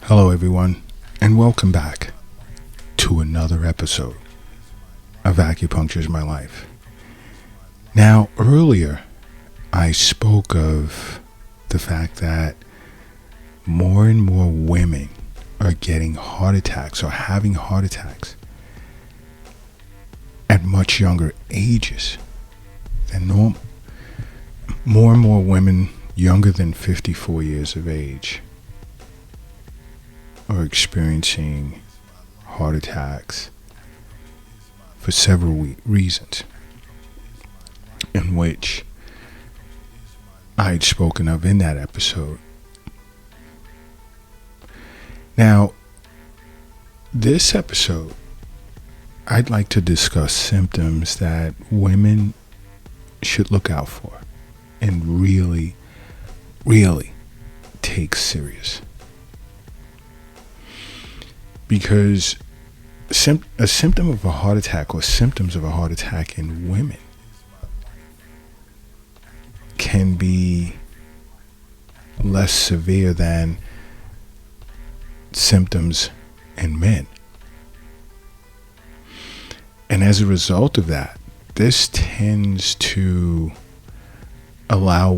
Hello, everyone, and welcome back to another episode of Acupuncture's My Life. Now, earlier, I spoke of the fact that more and more women are getting heart attacks or having heart attacks at much younger ages than normal. More and more women younger than 54 years of age are experiencing heart attacks for several reasons, in which I had spoken of in that episode. Now, this episode, I'd like to discuss symptoms that women should look out for and really take serious. Because a symptom of a heart attack or symptoms of a heart attack in women can be less severe than symptoms in men. And as a result of that, this tends to allow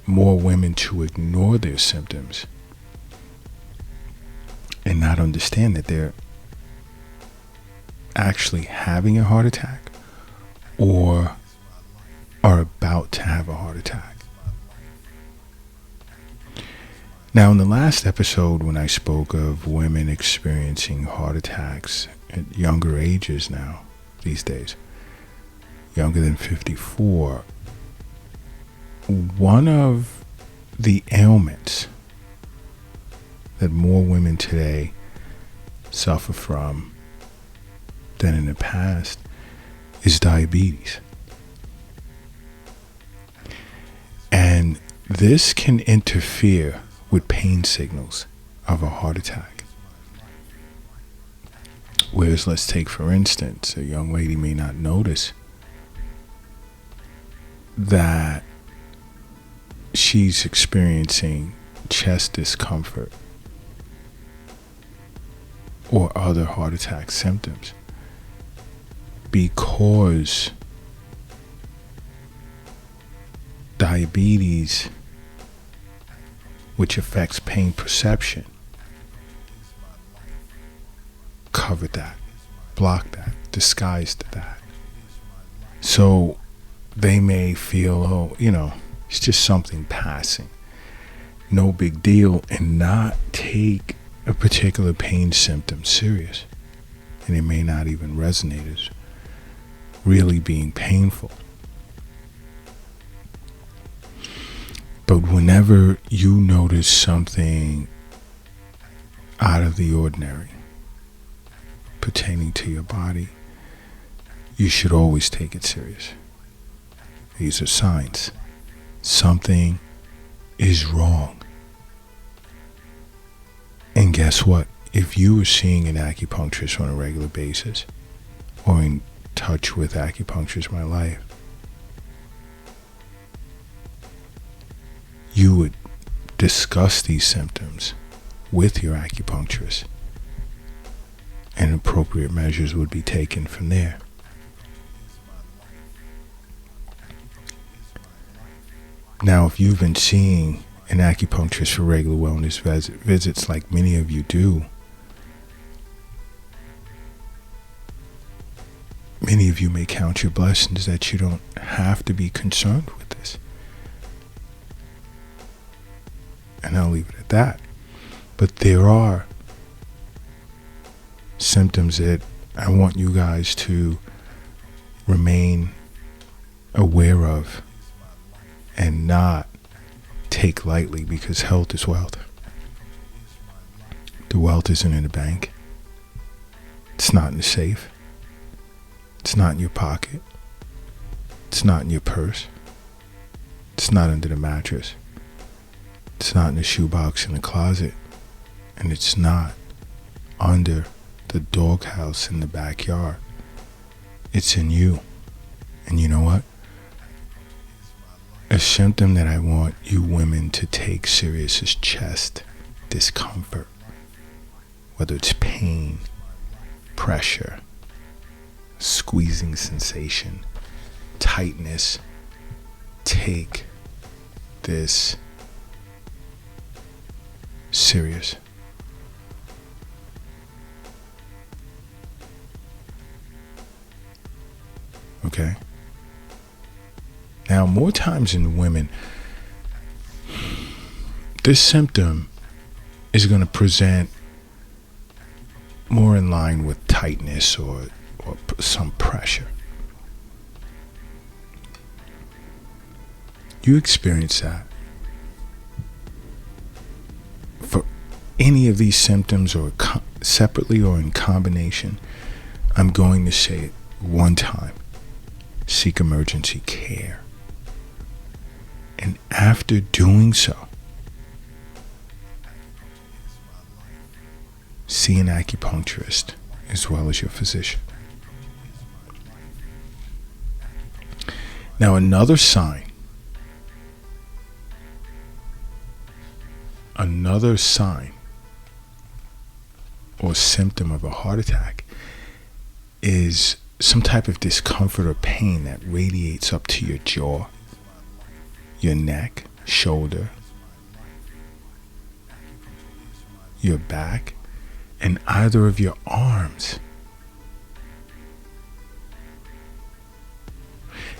more women to ignore their symptoms and not understand that they're actually having a heart attack or are about to have a heart attack. Now, in the last episode, when I spoke of women experiencing heart attacks at younger ages now, these days, younger than 54, one of the ailments that more women today suffer from than in the past is diabetes. And this can interfere with pain signals of a heart attack. Whereas, let's take for instance, a young lady may not notice that she's experiencing chest discomfort or other heart attack symptoms because diabetes, which affects pain perception, covered that, blocked that, disguised that. So they may feel, it's just something passing, no big deal, and not take a particular pain symptom serious. And it may not even resonate as really being painful. But whenever you notice something out of the ordinary pertaining to your body, you should always take it serious. These are signs. Something is wrong. And guess what? If you are seeing an acupuncturist on a regular basis or in touch with Acupuncture's My Life, you would discuss these symptoms with your acupuncturist, and appropriate measures would be taken from there. Now, if you've been seeing an acupuncturist for regular wellness visits like many of you do, many of you may count your blessings that you don't have to be concerned with this. And I'll leave it at that. But there are symptoms that I want you guys to remain aware of and not take lightly, because health is wealth. The wealth isn't in the bank. It's not in the safe. It's not in your pocket. It's not in your purse. It's not under the mattress. It's not in the shoebox in the closet. And it's not under the doghouse in the backyard. It's in you. And you know what? A symptom that I want you women to take serious is chest discomfort. whether it's pain, pressure, squeezing sensation, tightness, take this serious. Okay? Now, more times in women, this symptom is going to present more in line with tightness or some pressure. You experience that. For any of these symptoms, or separately or in combination, I'm going to say it one time. Seek emergency care. And after doing so, see an acupuncturist as well as your physician. Now, another sign or symptom of a heart attack is some type of discomfort or pain that radiates up to your jaw, your neck, shoulder, your back, and either of your arms.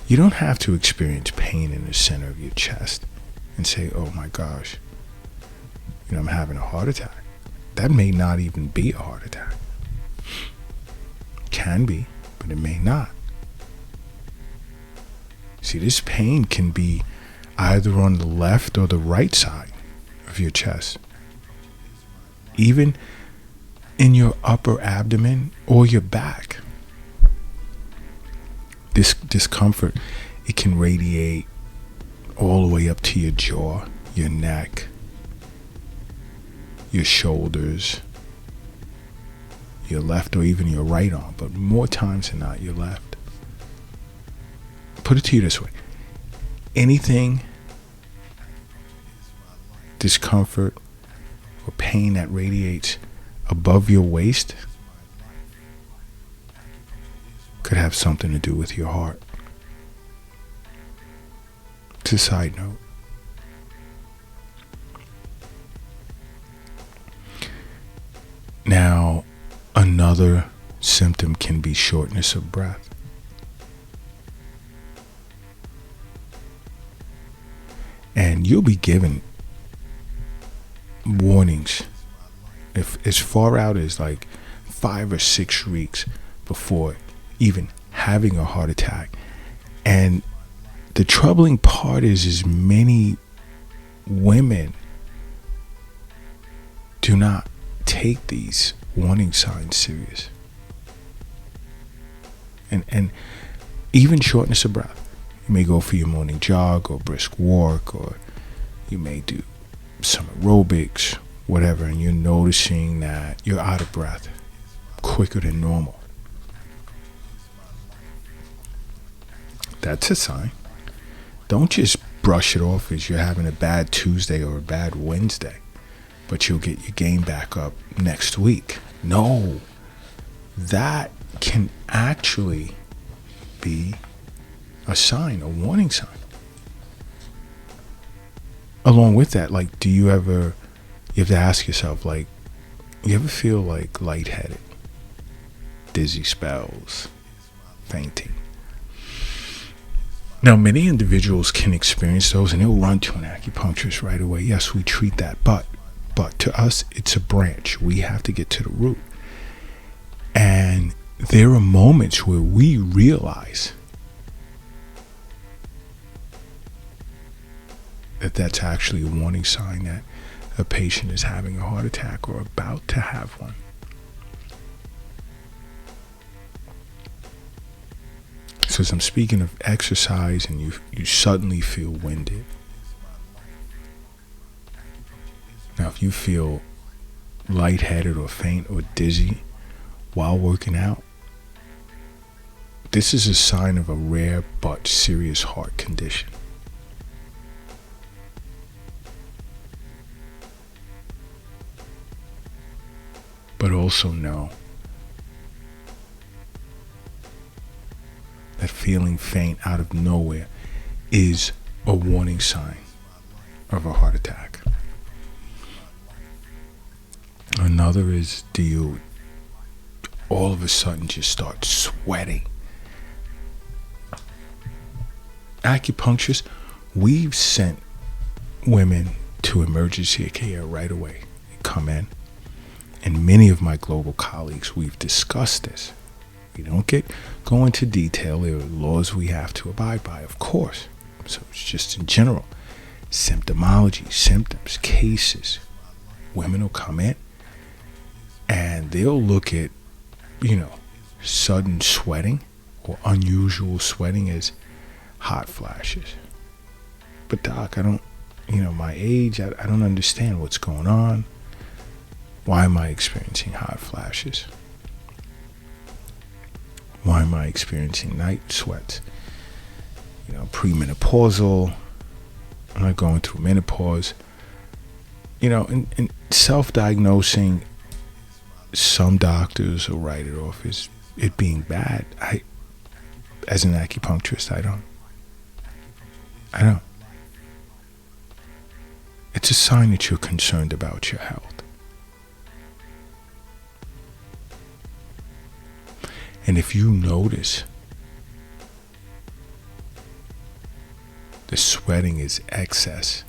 You don't have to experience pain in the center of your chest and say, oh my gosh, I'm having a heart attack. That may not even be a heart attack. Can be, but it may not. See, this pain can be either on the left or the right side of your chest. Even in your upper abdomen or your back. This discomfort, it can radiate all the way up to your jaw, your neck, your shoulders, your left or even your right arm, but more times than not, your left. Put it to you this way. Anything, discomfort or pain that radiates above your waist could have something to do with your heart. It's a side note. Now, another symptom can be shortness of breath. And you'll be given warnings if as far out as like 5 or 6 weeks before even having a heart attack. And the troubling part is many women do not take these warning signs serious. And even shortness of breath. You may go for your morning jog or brisk walk, or you may do some aerobics, whatever, and you're noticing that you're out of breath quicker than normal. That's a sign. Don't just brush it off as you're having a bad Tuesday or a bad Wednesday, but you'll get your game back up next week. No, that can actually be a sign, a warning sign. Along with that, like, you have to ask yourself, like, you ever feel like lightheaded, dizzy spells, fainting? Now, many individuals can experience those and they'll run to an acupuncturist right away. Yes, we treat that, but to us, it's a branch. We have to get to the root. And there are moments where we realize that that's actually a warning sign that a patient is having a heart attack or about to have one. So as I'm speaking of exercise and you suddenly feel winded. Now, if you feel lightheaded or faint or dizzy while working out, this is a sign of a rare but serious heart condition. But also know that feeling faint out of nowhere is a warning sign of a heart attack. Another is, do you all of a sudden just start sweating? Acupuncturists, we've sent women to emergency care right away. They come in, and many of my global colleagues, we've discussed this. We don't go into detail. There are laws we have to abide by, of course. So it's just in general. Symptomology, symptoms, cases. Women will come in and they'll look at, sudden sweating or unusual sweating as hot flashes. But doc, I don't, my age, I don't understand what's going on. Why am I experiencing hot flashes? Why am I experiencing night sweats? Premenopausal. I'm not going through menopause. And self-diagnosing, some doctors will write it off as it being bad. As an acupuncturist, I don't. It's a sign that you're concerned about your health. And if you notice the sweating is excess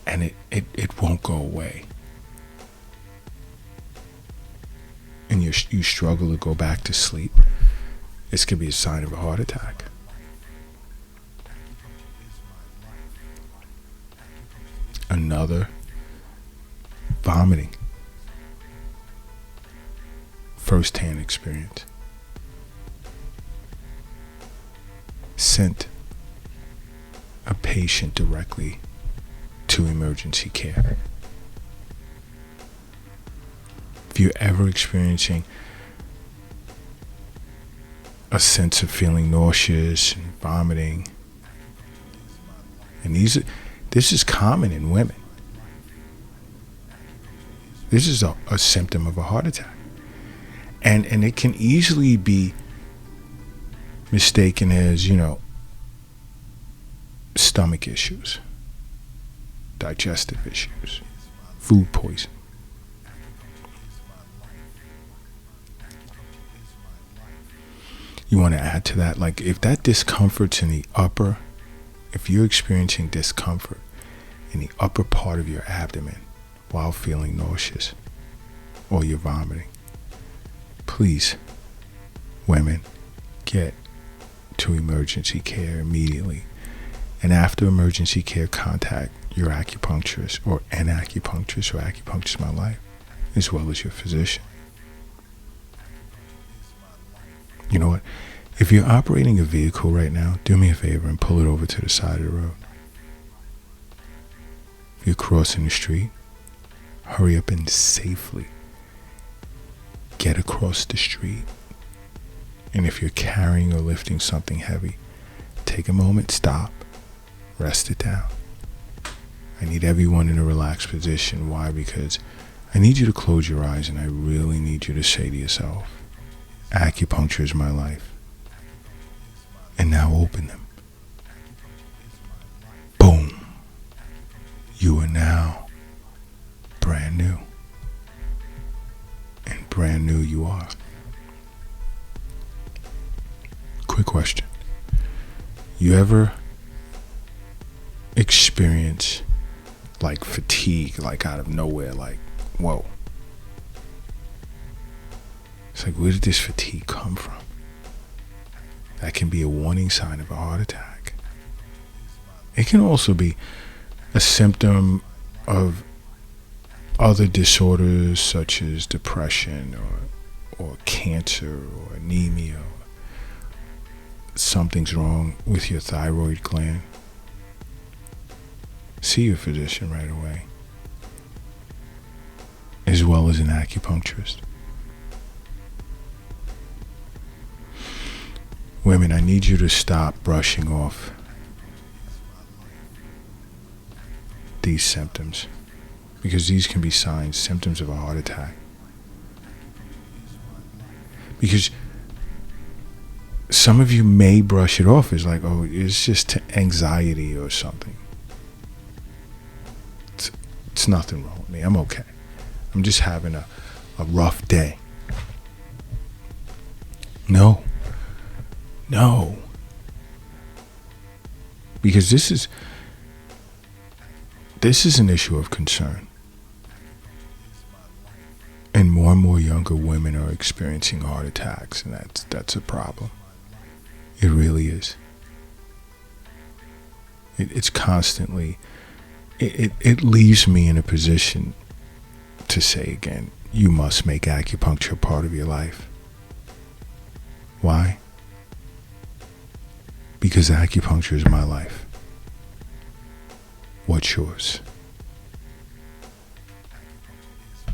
and it won't go away, and you struggle to go back to sleep, this could be a sign of a heart attack. Another, vomiting. First-hand experience. Sent a patient directly to emergency care. If you're ever experiencing a sense of feeling nauseous and vomiting, and this is common in women. This is a symptom of a heart attack. And it can easily be mistaken as, stomach issues, digestive issues, food poisoning. You want to add to that, like if that discomfort's in the upper, if you're experiencing discomfort in the upper part of your abdomen while feeling nauseous or you're vomiting, please, women, get to emergency care immediately. And after emergency care, contact your acupuncturist or an acupuncturist or Acupuncturist My Life, as well as your physician. You know what? If you're operating a vehicle right now, do me a favor and pull it over to the side of the road. If you're crossing the street, hurry up and safely get across the street. And if you're carrying or lifting something heavy, take a moment, stop, rest it down. I need everyone in a relaxed position. Why? Because I need you to close your eyes and I really need you to say to yourself, acupuncture is my life. And now open them. Boom. You are now brand new. And brand new you are. Quick question. You ever experience like fatigue, like out of nowhere, like, whoa. It's like, where did this fatigue come from? That can be a warning sign of a heart attack. It can also be a symptom of other disorders such as depression or cancer or anemia. Or something's wrong with your thyroid gland. See your physician right away, as well as an acupuncturist. Women, I need you to stop brushing off these symptoms, because these can be signs, symptoms of a heart attack. Because some of you may brush it off as like, oh, it's just anxiety or something. It's nothing wrong with me. I'm okay. I'm just having a rough day. No. Because this is an issue of concern. And more younger women are experiencing heart attacks, and that's a problem. It really is. It's constantly, it leaves me in a position to say again, you must make acupuncture a part of your life. Why? Because acupuncture is my life. What's yours?